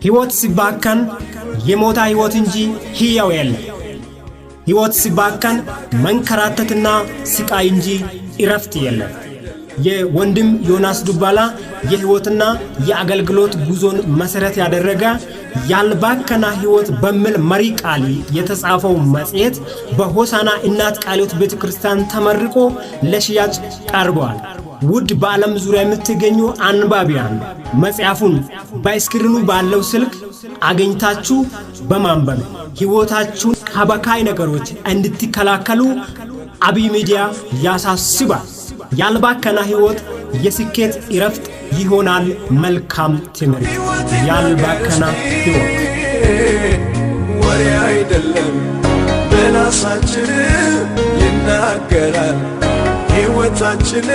ሕይወት ሲባከን የሞታ ሕይወት እንጂ ሕያው የለም። ሕይወት ሲባከን መንከራተትና ስቃይ እንጂ እረፍት የለም። የወንድም ዮናስ ዱባላ የሕይወትና የአገልግሎት ጉዞን መሰረት ያደረገ ያልባከና ሕይወት በሚል መሪ ቃል የተጻፈው መጽሔት በሆሳና እናት ቃለ ሕይወት ቤተክርስቲያን ተመርቆ ለሽያጭ ቀርቧል። ውድ በዓለም ዙሪያ የምትገኙ አንባቢያን መጽሐፉን በስክሪኑ ባለው ስልክ አገኝታችሁ በማንበብ ሕይወታችሁን ከበካይ ነገሮች እንድትከላከሉ አብይ ሚዲያ ያሳስባል። ያልባከና ሕይወት የስኬት እረፍት ይሆናል። መልካም ትምህርት። ያልባከና ሕይወት ወሬ አይደለም፣ በራሳችን ይናገራል። ሕይወታችን